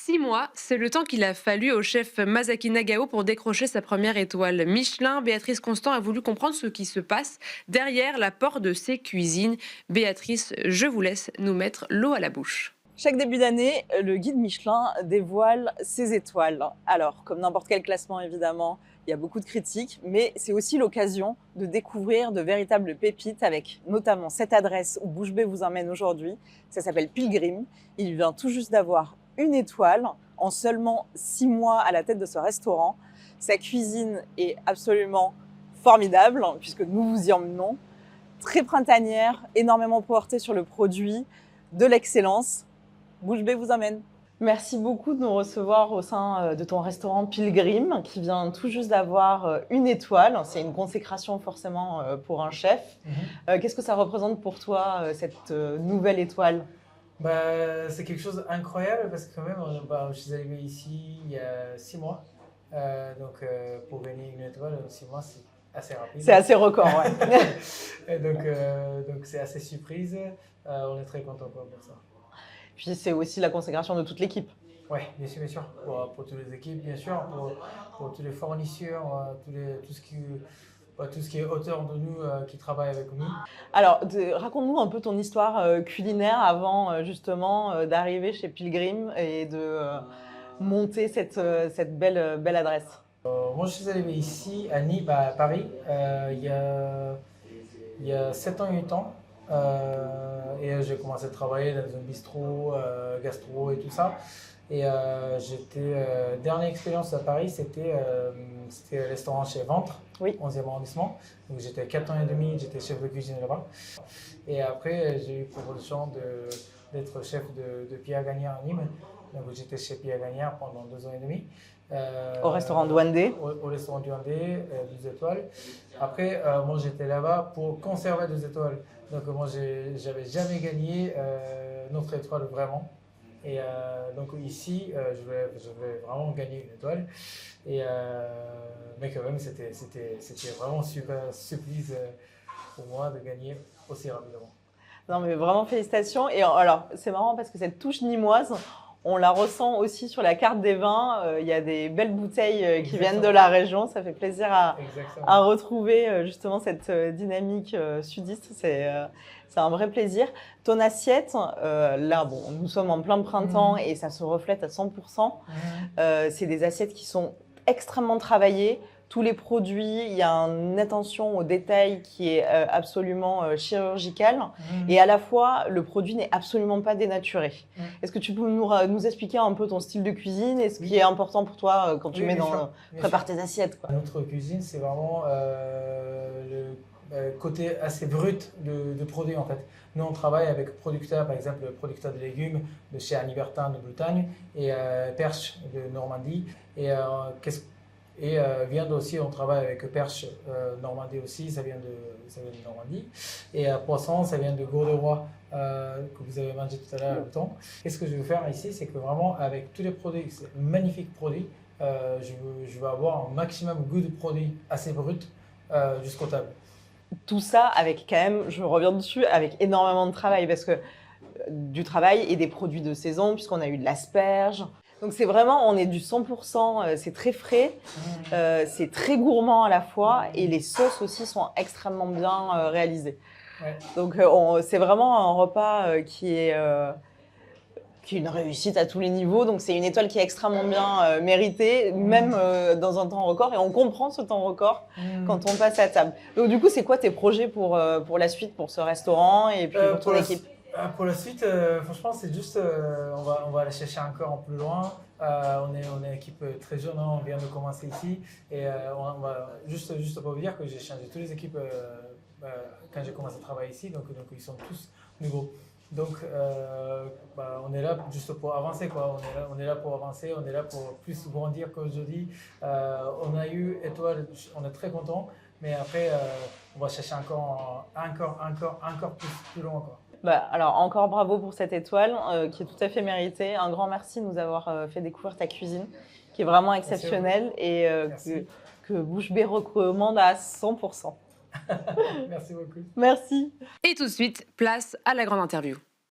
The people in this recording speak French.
6 mois, c'est le temps qu'il a fallu au chef Masaki Nagao pour décrocher sa première étoile Michelin. Béatrice Constant a voulu comprendre ce qui se passe derrière la porte de ses cuisines. Béatrice, je vous laisse nous mettre l'eau à la bouche. Chaque début d'année, le guide Michelin dévoile ses étoiles. Alors, comme n'importe quel classement évidemment, il y a beaucoup de critiques, mais c'est aussi l'occasion de découvrir de véritables pépites avec notamment cette adresse où Bouche Bée vous emmène aujourd'hui. Ça s'appelle Pilgrim. Il vient tout juste d'avoir une étoile en seulement 6 mois à la tête de ce restaurant. Sa cuisine est absolument formidable puisque nous vous y emmenons. Très printanière, énormément portée sur le produit, de l'excellence. Bouche Bée vous emmène. Merci beaucoup de nous recevoir au sein de ton restaurant Pilgrim qui vient tout juste d'avoir une étoile. C'est une consécration forcément pour un chef. Qu'est-ce que ça représente pour toi cette nouvelle étoile? C'est quelque chose d'incroyable parce que quand même, je suis arrivé ici il y a 6 mois. Pour gagner une étoile, 6 mois, c'est assez rapide. C'est assez record, ouais. Et donc c'est assez surprise. On est très content pour ça. Puis c'est aussi la consécration de toute l'équipe. Oui, bien sûr. Pour toutes les équipes, bien sûr, pour tous les fournisseurs, tout ce qui est autour de nous, qui travaillent avec nous. Alors, raconte-nous un peu ton histoire culinaire avant justement d'arriver chez Pilgrim et de monter cette belle adresse. Moi, je suis arrivé ici à Nîmes, à Paris, il y a 7 ans, 8 ans. J'ai commencé à travailler dans un bistrot, gastro et tout ça. Dernière expérience à Paris, c'était le restaurant chez Ventre, oui. 11e arrondissement. Donc j'étais 4 ans et demi, j'étais chef de cuisine là-bas. Et après, j'ai eu proposition d'être chef de Pierre Gagnard à Nîmes. Donc j'étais chez Pierre Gagnard pendant 2 ans et demi. Au restaurant Douandé. Au restaurant Douandé, 12 étoiles. Après, moi j'étais là-bas pour conserver 2 étoiles. Donc moi j'avais jamais gagné notre étoile vraiment. Et donc ici, je vais vraiment gagner une étoile. Mais quand même, c'était vraiment super surprise pour moi de gagner aussi rapidement. Non mais vraiment félicitations. Et alors, c'est marrant parce que cette touche nimoise, on la ressent aussi sur la carte des vins. Il y a des belles bouteilles qui viennent de la région. Ça fait plaisir à retrouver justement cette dynamique sudiste. C'est un vrai plaisir. Ton assiette, là, bon, nous sommes en plein printemps et ça se reflète à 100%. C'est des assiettes qui sont extrêmement travaillées. Tous les produits, il y a une attention au détail qui est absolument chirurgicale. Et à la fois, le produit n'est absolument pas dénaturé. Est-ce que tu peux nous expliquer un peu ton style de cuisine et ce qui est important pour toi quand tu prépares tes assiettes, quoi. Notre cuisine, c'est vraiment le côté assez brut de produits en fait. Nous, on travaille avec producteurs, par exemple, producteurs de légumes de chez Annie Bertin de Bretagne et Perche de Normandie. Viande aussi, on travaille avec Perche Normandie aussi, ça vient de Normandie. Et poisson, ça vient de Gourderoy, que vous avez mangé tout à l'heure le temps. Qu'est-ce que je veux faire ici, c'est que vraiment avec tous les produits, c'est un magnifique produit, je veux avoir un maximum de goût de produit assez brut jusqu'au table. Tout ça avec quand même, je reviens dessus, avec énormément de travail parce que du travail et des produits de saison puisqu'on a eu de l'asperge. Donc c'est vraiment, on est du 100%, c'est très frais, c'est très gourmand à la fois et les sauces aussi sont extrêmement bien réalisées. Ouais. Donc c'est vraiment un repas qui est une réussite à tous les niveaux. Donc c'est une étoile qui est extrêmement bien méritée, même dans un temps record. Et on comprend ce temps record quand on passe à table. Donc du coup, c'est quoi tes projets pour la suite, pour ce restaurant et puis pour ton équipe? Pour la suite, franchement, c'est juste, on va aller chercher encore en plus loin. On est une équipe très jeune, hein, on vient de commencer ici. Et on va juste pour vous dire que j'ai changé toutes les équipes quand j'ai commencé à travailler ici. Donc ils sont tous nouveaux. Donc on est là juste pour avancer, quoi. On est là pour avancer, on est là pour plus grandir qu'aujourd'hui. On a eu étoile, on est très content. Mais après, on va chercher encore plus loin, quoi. Alors, encore bravo pour cette étoile qui est tout à fait méritée. Un grand merci de nous avoir fait découvrir ta cuisine, qui est vraiment exceptionnelle et que Bouche Bée recommande à 100%. Merci beaucoup. Merci. Et tout de suite, place à la grande interview.